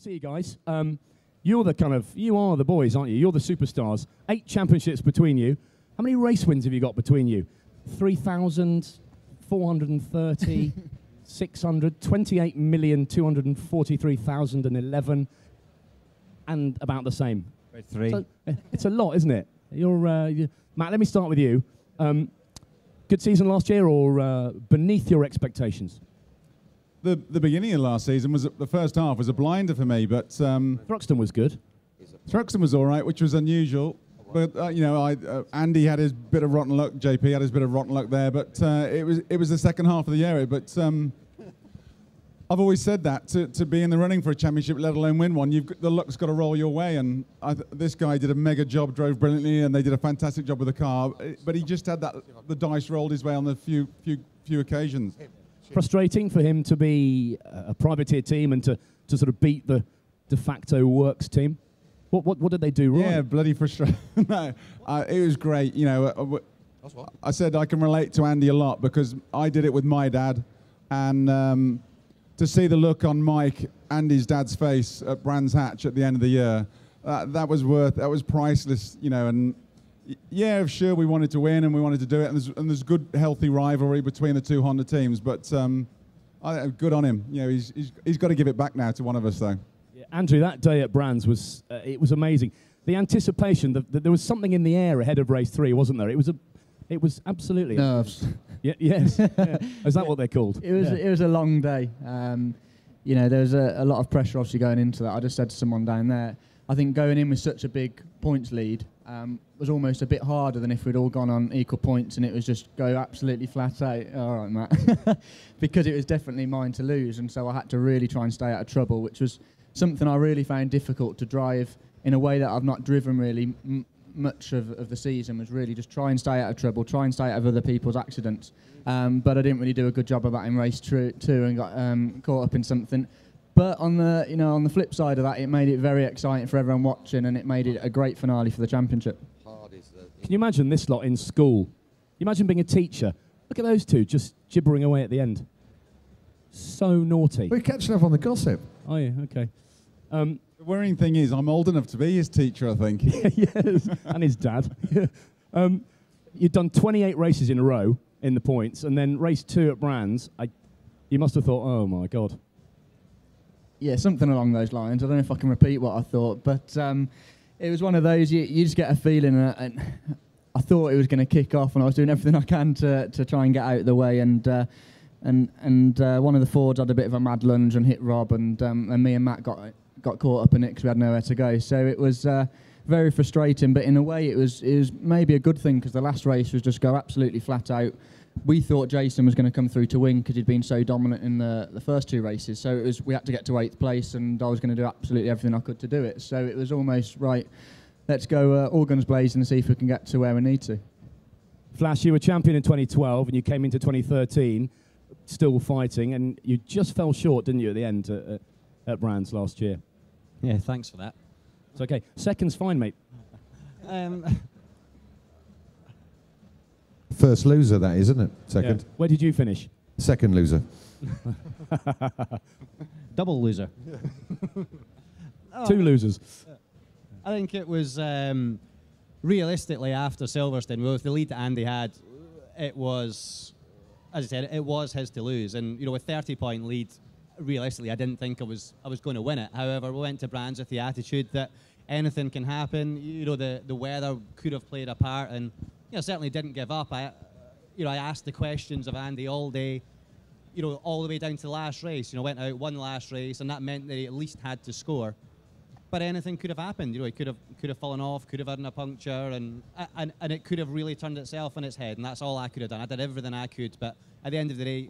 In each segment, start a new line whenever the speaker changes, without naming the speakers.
see you guys. You are the boys, aren't you? You're the superstars. 8 championships between you. How many race wins have you got between you? 3,430, 600, 28,243,011, and about the same.
3.
So, it's a lot, isn't it? Matt, let me start with you. Good season last year, or beneath your expectations?
The beginning of last season the first half was a blinder for me, but
Thruxton was good.
Thruxton was all right, which was unusual. But Andy had his bit of rotten luck. JP had his bit of rotten luck there. But it was the second half of the year. But I've always said that to be in the running for a championship, let alone win one, the luck's got to roll your way. And this guy did a mega job, drove brilliantly, and they did a fantastic job with the car. But he just had the dice rolled his way on a few occasions.
Frustrating for him to be a privateer team and to sort of beat the de facto works team. What did they do wrong?
Yeah, bloody frustrating. No, it was great. You know, I said I can relate to Andy a lot because I did it with my dad, and to see the look on Mike, Andy's dad's face at Brands Hatch at the end of the year, that was priceless. You know, and yeah, sure, we wanted to win and we wanted to do it, and there's good, healthy rivalry between the two Honda teams. But good on him. You know, he's got to give it back now to one of us, though.
Yeah, Andrew, that day at Brands was amazing. The anticipation, that there was something in the air ahead of race 3, wasn't there? It was absolutely
nerves.
Yeah, yes. Yeah. Is that what they're called?
It was a long day. You know, there was a lot of pressure obviously going into that. I just said to someone down there, I think going in with such a big points lead was almost a bit harder than if we'd all gone on equal points and it was just go absolutely flat out. All right, Matt. Because it was definitely mine to lose, and so I had to really try and stay out of trouble, which was something I really found difficult to drive in a way that I've not driven really much of the season, was really just try and stay out of trouble, try and stay out of other people's accidents. But I didn't really do a good job of that in race 2 and got caught up in something. But on the flip side of that, it made it very exciting for everyone watching, and it made it a great finale for the championship.
Can you imagine this lot in school? You imagine being a teacher. Look at those two just gibbering away at the end. So naughty.
We're catching up on the gossip.
Oh yeah, okay.
The worrying thing is I'm old enough to be his teacher, I think.
Yes, and his dad. You've done 28 races in a row in the points, and then race 2 at Brands. You must have thought, oh my God.
Yeah, something along those lines. I don't know if I can repeat what I thought, but it was one of those, you just get a feeling, and I thought it was going to kick off, and I was doing everything I can to try and get out of the way, and one of the Fords had a bit of a mad lunge and hit Rob, and me and Matt got caught up in it because we had nowhere to go. So it was very frustrating, but in a way it was maybe a good thing, because the last race was just go absolutely flat out. We thought Jason was going to come through to win because he'd been so dominant in the first 2 races. So we had to get to 8th place, and I was going to do absolutely everything I could to do it. So it was almost, right, let's go all guns blazing and see if we can get to where we need to.
Flash, you were champion in 2012, and you came into 2013 still fighting, and you just fell short, didn't you, at the end at Brands last year?
Yeah, thanks for that.
It's okay. Second's fine, mate.
First loser, that is, isn't it? Second.
Yeah. Where did you finish?
Second loser.
Double loser.
2 losers.
I think it was realistically after Silverstone, with the lead that Andy had, it was, as I said, it was his to lose. And you know, with 30-point lead, realistically, I didn't think I was going to win it. However, we went to Brands with the attitude that anything can happen. You know, the weather could have played a part, and you know, certainly didn't give up. I asked the questions of Andy all day, you know, all the way down to the last race. You know, went out, won the last race, and that meant that he at least had to score. But anything could have happened. You know, he could have fallen off, could have had a puncture, and it could have really turned itself on its head. And that's all I could have done. I did everything I could, but at the end of the day,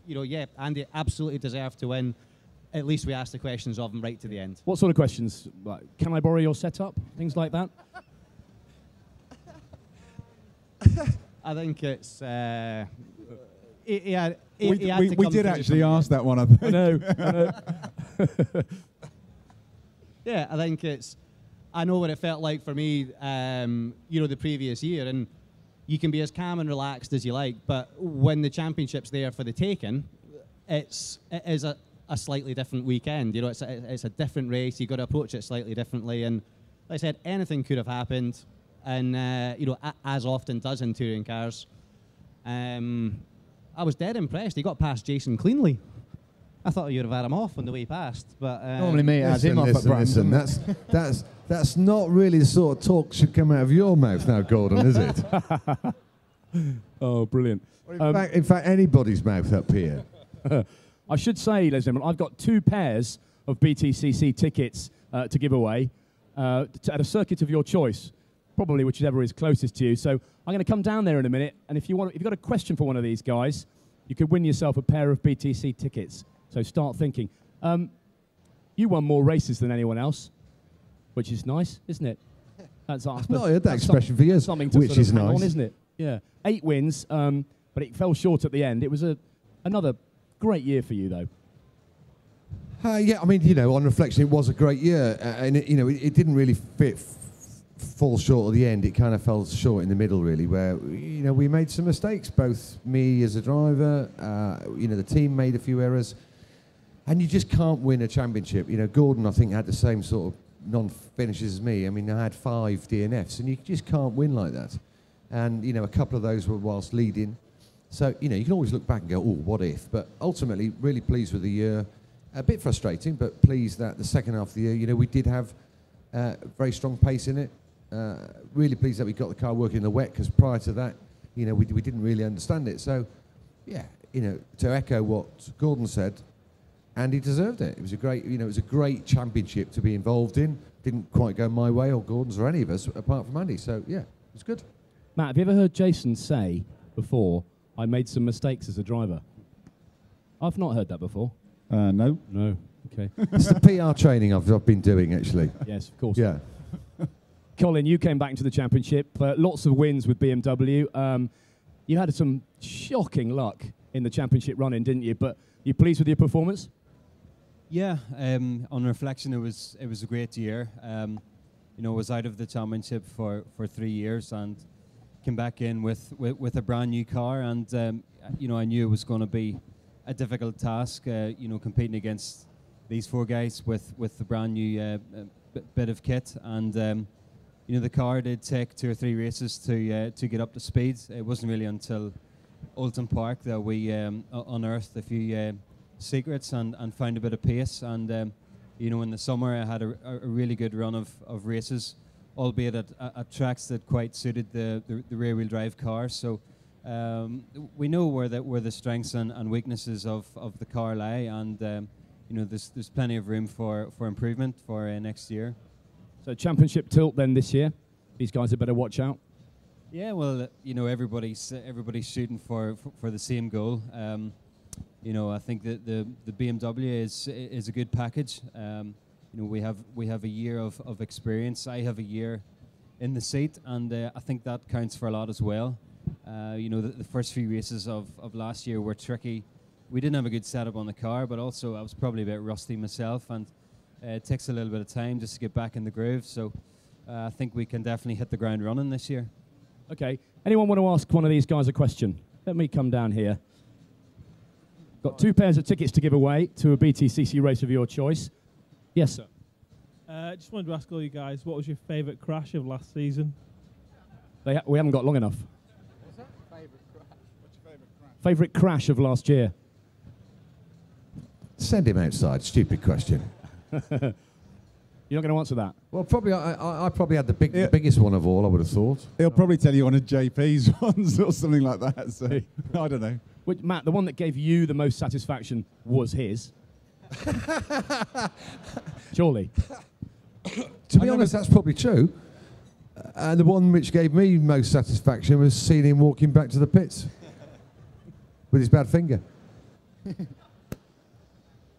you know, yeah, Andy absolutely deserved to win. At least we asked the questions of him right to the end.
What sort of questions? Like, can I borrow your setup? Things like that?
I think it's...
we did actually ask that one, I think.
I know.
Yeah, I think it's... I know what it felt like for me, you know, the previous year, and you can be as calm and relaxed as you like, but when the championship's there for the taking, it is a a slightly different weekend. You know, it's a different race. You've got to approach it slightly differently. And like I said, anything could have happened. And, you know, as often does in touring cars. I was dead impressed. He got past Jason cleanly. I thought you'd have had him off on the way past. But
normally me has him off at Brandon.
That's not really the sort of talk should come out of your mouth now, Gordon, is it?
Oh, brilliant.
In fact, anybody's mouth up here.
I should say, ladies and gentlemen, I've got 2 pairs of BTCC tickets to give away at a circuit of your choice, probably whichever is closest to you. So I'm going to come down there in a minute, and if you've got a question for one of these guys, you could win yourself a pair of BTC tickets. So start thinking. You won more races than anyone else, which is nice, isn't it? I've
not heard that expression for years,
something to
which
sort of
is
hang
nice,
on, isn't it? Yeah, 8 wins, but it fell short at the end. It was another great year for you, though.
Yeah, I mean, you know, on reflection, it was a great year, and it didn't really fall short at the end. It kind of fell short in the middle, really, where we made some mistakes. Both me as a driver, the team made a few errors, and you just can't win a championship. You know, Gordon, I think, had the same sort of non-finishes as me. I mean, I had 5 DNFs, and you just can't win like that. And a couple of those were whilst leading. So you can always look back and go, oh, what if? But ultimately, really pleased with the year. A bit frustrating, but pleased that the second half of the year, we did have very strong pace in it. Really pleased that we got the car working in the wet, because prior to that, we didn't really understand it. So, yeah, to echo what Gordon said, Andy deserved it. It was a great championship to be involved in. Didn't quite go my way or Gordon's or any of us, apart from Andy. So, yeah, it was good.
Matt, have you ever heard Jason say before, I made some mistakes as a driver? I've not heard that before.
No.
No. Okay.
It's the PR training I've been doing, actually.
Yes, of course.
Yeah.
Colin, you came back into the championship. Lots of wins with BMW. You had some shocking luck in the championship run-in, didn't you? But you pleased with your performance?
Yeah. On reflection, it was a great year. I was out of the championship for 3 years and came back in with a brand new car, and I knew it was going to be a difficult task. Competing against these 4 guys with the brand new bit of kit, and the car did take 2 or 3 races to get up to speed. It wasn't really until Oulton Park that we unearthed a few secrets and found a bit of pace. And in the summer I had a really good run of races, albeit at tracks that quite suited the rear-wheel drive car. So we know where the strengths and weaknesses of the car lie, and there's plenty of room for improvement for next year.
So championship tilt then this year. These guys had better watch out.
Yeah, well, everybody's shooting for the same goal. I think that the BMW is a good package. We have a year of experience. I have a year in the seat, and I think that counts for a lot as well. The first few races of last year were tricky. We didn't have a good setup on the car, but also I was probably a bit rusty myself, and it takes a little bit of time just to get back in the groove. So I think we can definitely hit the ground running this year.
Okay. Anyone want to ask one of these guys a question? Let me come down here. Got 2 pairs of tickets to give away to a BTCC race of your choice. Yes, sir.
Just wanted to ask all you guys, what was your favourite crash of last season?
We haven't got long enough.
What's that? Favourite crash? What's your favourite crash?
Favourite crash of last year?
Send him outside. Stupid question.
You're not going to answer that?
Well, probably I probably had the biggest one of all, I would have thought.
He'll probably tell you one of JP's ones or something like that. So I don't know.
Matt, the one that gave you the most satisfaction was his. Surely.
To be honest, that's probably true. And the one which gave me most satisfaction was seeing him walking back to the pits with his bad finger.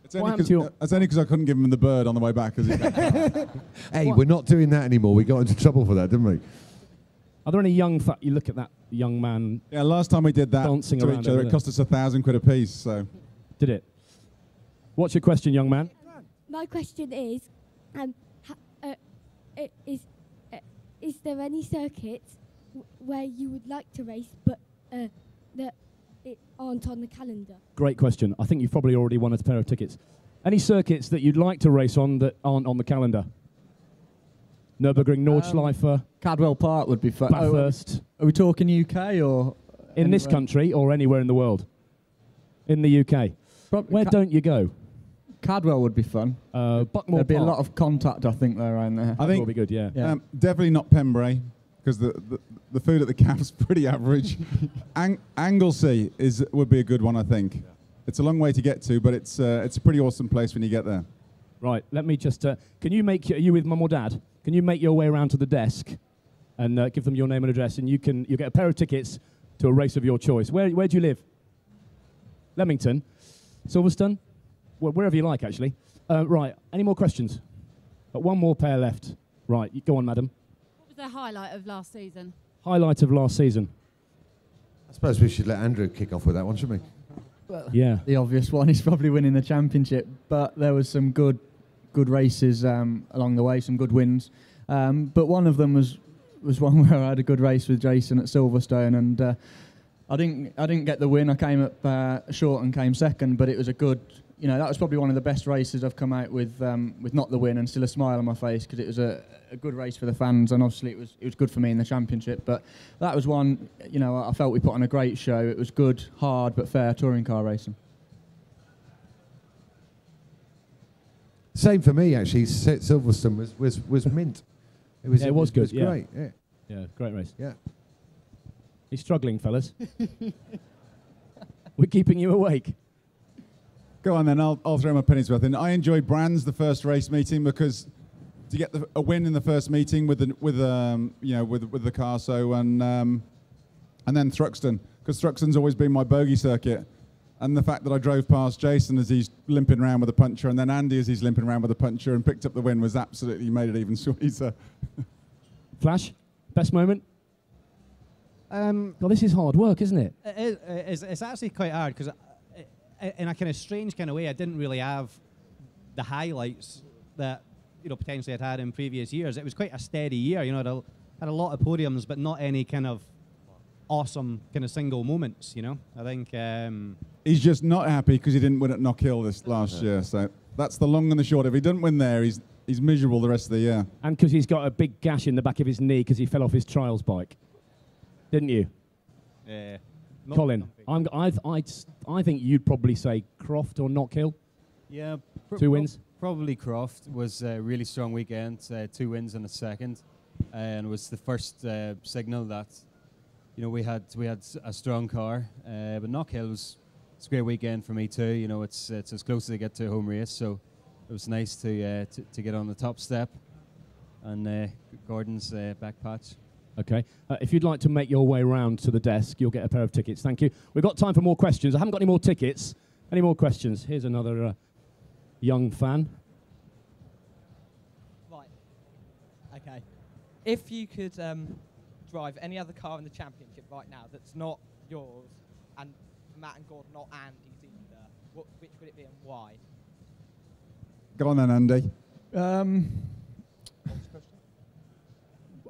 It's only because I couldn't give him the bird on the way back.
Hey, we're not doing that anymore. We got into trouble for that, didn't we?
Are there any you look at that young man?
Yeah, last time we did that
dancing
to
around
each other, it cost us £1,000 a piece. So,
did it? What's your question, young man?
My question is, is there any circuits where you would like to race but that aren't on the calendar?
Great question. I think you've probably already won a pair of tickets. Any circuits that you'd like to race on that aren't on the calendar? Nürburgring, Nordschleife,
Cadwell Park would be fun.
Bathurst.
Are we talking UK or
In this country or anywhere in the world? In the UK. Where don't you go?
Cadwell would be fun.
Buckmore
There'd be a
Park.
lot of contact, I think, there around there.
I think
will be good, yeah.
definitely not Pembrey, because the food at the camp's pretty average. Anglesey would be a good one, I think. It's a long way to get to, but it's a pretty awesome place when you get there.
Right, let me just... can you make... Are you with Mum or Dad? Can you make your way around to the desk and give them your name and address, and you'll get a pair of tickets to a race of your choice. Where do you live? Leamington? Silverstone? Wherever you like, actually. Right, any more questions? Got one more pair left. Right, go on, madam.
What was the highlight of last season?
Highlight of last season.
I suppose we should let Andrew kick off with that one, shouldn't we?
Well,
yeah.
The obvious one is probably winning the championship, but there was some good races along the way, some good wins. But one of them was one where I had a good race with Jason at Silverstone, and I didn't get the win. I came up short and came second, but it was a good. That was probably one of the best races I've come out with not the win and still a smile on my face, because it was a good race for the fans, and obviously it was good for me in the championship. But that was one, I felt we put on a great show. It was good, hard but fair touring car racing.
Same for me, actually. Silverstone was mint. It was
good.
It was great.
Yeah, great race.
Yeah.
He's struggling, fellas. We're keeping you awake.
Go on then, I'll throw my pennies worth in. I enjoyed Brands, the first race meeting, because to get a win in the first meeting with the car, and then Thruxton, because Thruxton's always been my bogey circuit, and the fact that I drove past Jason as he's limping around with a puncher, and then Andy as he's limping around with a puncher, and picked up the win was absolutely made it even sweeter.
Flash, best moment. Well, this is hard work, isn't it?
It's actually quite hard, because in a kind of strange kind of way, I didn't really have the highlights that potentially I'd had in previous years. It was quite a steady year. I had a lot of podiums, but not any kind of awesome kind of single moments. I think
he's just not happy because he didn't win at Knockhill this last year. So that's the long and the short. If he doesn't win there, he's miserable the rest of the year.
And because he's got a big gash in the back of his knee because he fell off his trials bike, didn't you?
Yeah.
Colin, I think you'd probably say Croft or Knockhill.
Yeah,
2 wins.
Probably Croft. Was a really strong weekend. 2 wins and a second, and it was the first signal that we had a strong car. But Knockhill was a great weekend for me too. It's as close as I get to a home race, so it was nice to get on the top step and Gordon's back patch.
Okay. If you'd like to make your way round to the desk, you'll get a pair of tickets. Thank you. We've got time for more questions. I haven't got any more tickets. Any more questions? Here's another young fan.
Right. Okay. If you could drive any other car in the championship right now that's not yours, and Matt and Gordon, not Andy's either, which would it be and why?
Go on then, Andy.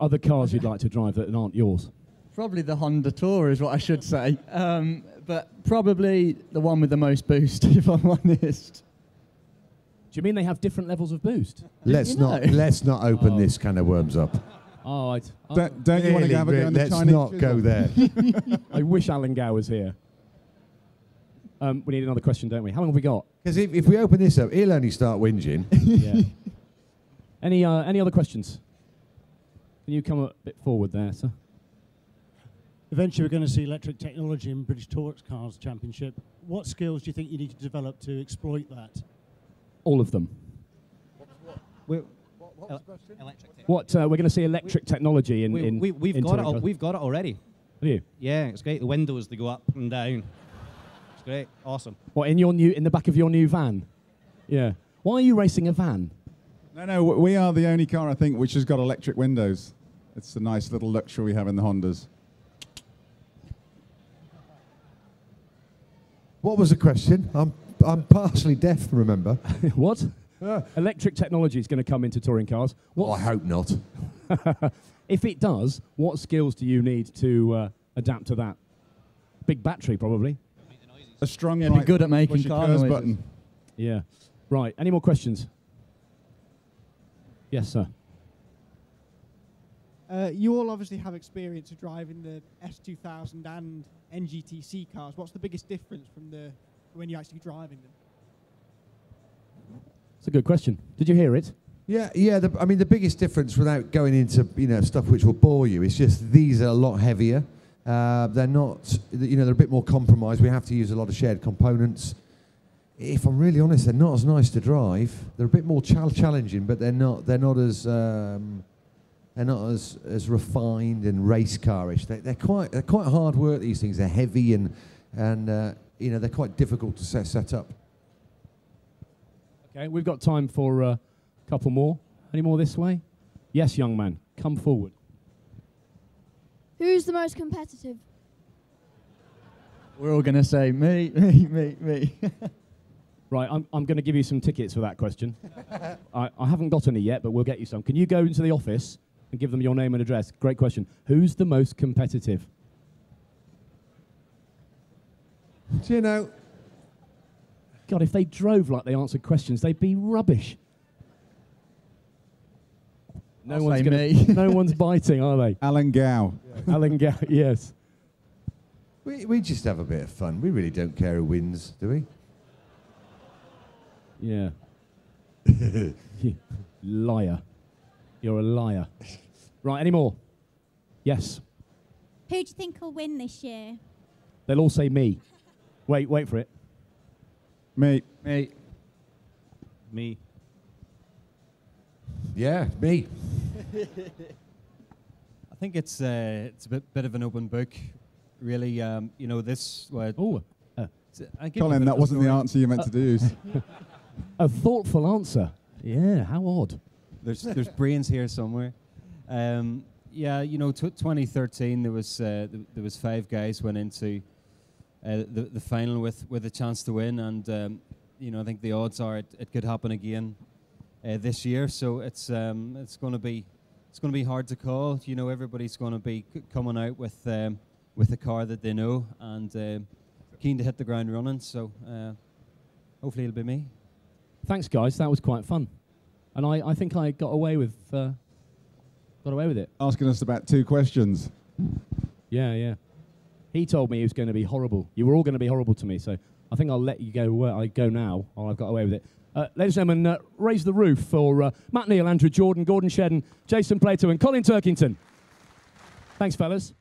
Other cars you'd like to drive that aren't yours?
Probably the Honda Tour is what I should say. But probably the one with the most boost, if I'm honest.
Do you mean they have different levels of boost?
Let's not open this can of worms up.
Oh,
don't you want to have a go on the Chinese?
Let's not go there.
I wish Alan Gow was here. We need another question, don't we? How long have we got?
Because if we open this up, he'll only start whinging.
Yeah. Any other questions? Can you come a bit forward there, sir?
Eventually, we're going to see electric technology in British Tour Cars Championship. What skills do you think you need to develop to exploit that?
All of them.
What was the question?
We're going to see electric technology in
we've got it. We've got it already.
Have you?
Yeah, it's great. The windows, they go up and down. It's great. Awesome.
What, in the back of your new van? Yeah. Why are you racing a van?
No, we are the only car, I think, which has got electric windows. It's a nice little luxury we have in the Hondas.
What was the question? I'm partially deaf, remember?
What? Electric technology is going to come into touring cars.
I hope not.
If it does, what skills do you need to adapt to that? Big battery, probably.
A strong
be good at making car noises.
button.
Yeah. Right, any more questions? Yes, sir.
You all obviously have experience of driving the S2000 and NGTC cars. What's the biggest difference from when you're actually driving them?
It's a good question. Did you hear it?
Yeah. I mean, the biggest difference, without going into stuff which will bore you, is just these are a lot heavier. They're not, they're a bit more compromised. We have to use a lot of shared components. If I'm really honest, they're not as nice to drive. They're a bit more challenging, but they're not as refined and race carish. They're quite hard work. These things. They're heavy and they're quite difficult to set up.
Okay, we've got time for a couple more. Any more this way? Yes, young man, come forward.
Who's the most competitive?
We're all going to say me.
Right, I'm going to give you some tickets for that question. I haven't got any yet, but we'll get you some. Can you go into the office and give them your name and address? Great question. Who's the most competitive?
Do you know?
God, if they drove like they answered questions, they'd be rubbish. No one's biting, are they?
Alan Gow.
Yeah. Alan Gow, yes.
We just have a bit of fun. We really don't care who wins, do we?
Yeah. Liar. You're a liar. Right, any more? Yes.
Who do you think will win this year?
They'll all say me. Wait for it.
Me.
Yeah, me.
I think it's a bit of an open book, really. This.
Colin,
that wasn't the answer you meant to use.
A thoughtful answer. Yeah, how odd.
There's brains here somewhere. 2013 there was 5 guys went into the final with a chance to win, and I think the odds are it could happen again this year. So it's going to be hard to call. Everybody's going to be coming out with a car that they know and keen to hit the ground running. So hopefully it'll be me.
Thanks, guys. That was quite fun, and I think I got away with it.
Asking us about 2 questions.
Yeah. He told me he was going to be horrible. You were all going to be horrible to me, so I think I'll let you go where I go now, or I've got away with it. Ladies and gentlemen, raise the roof for Matt Neal, Andrew Jordan, Gordon Sheddon, Jason Plato and Colin Turkington. Thanks, fellas.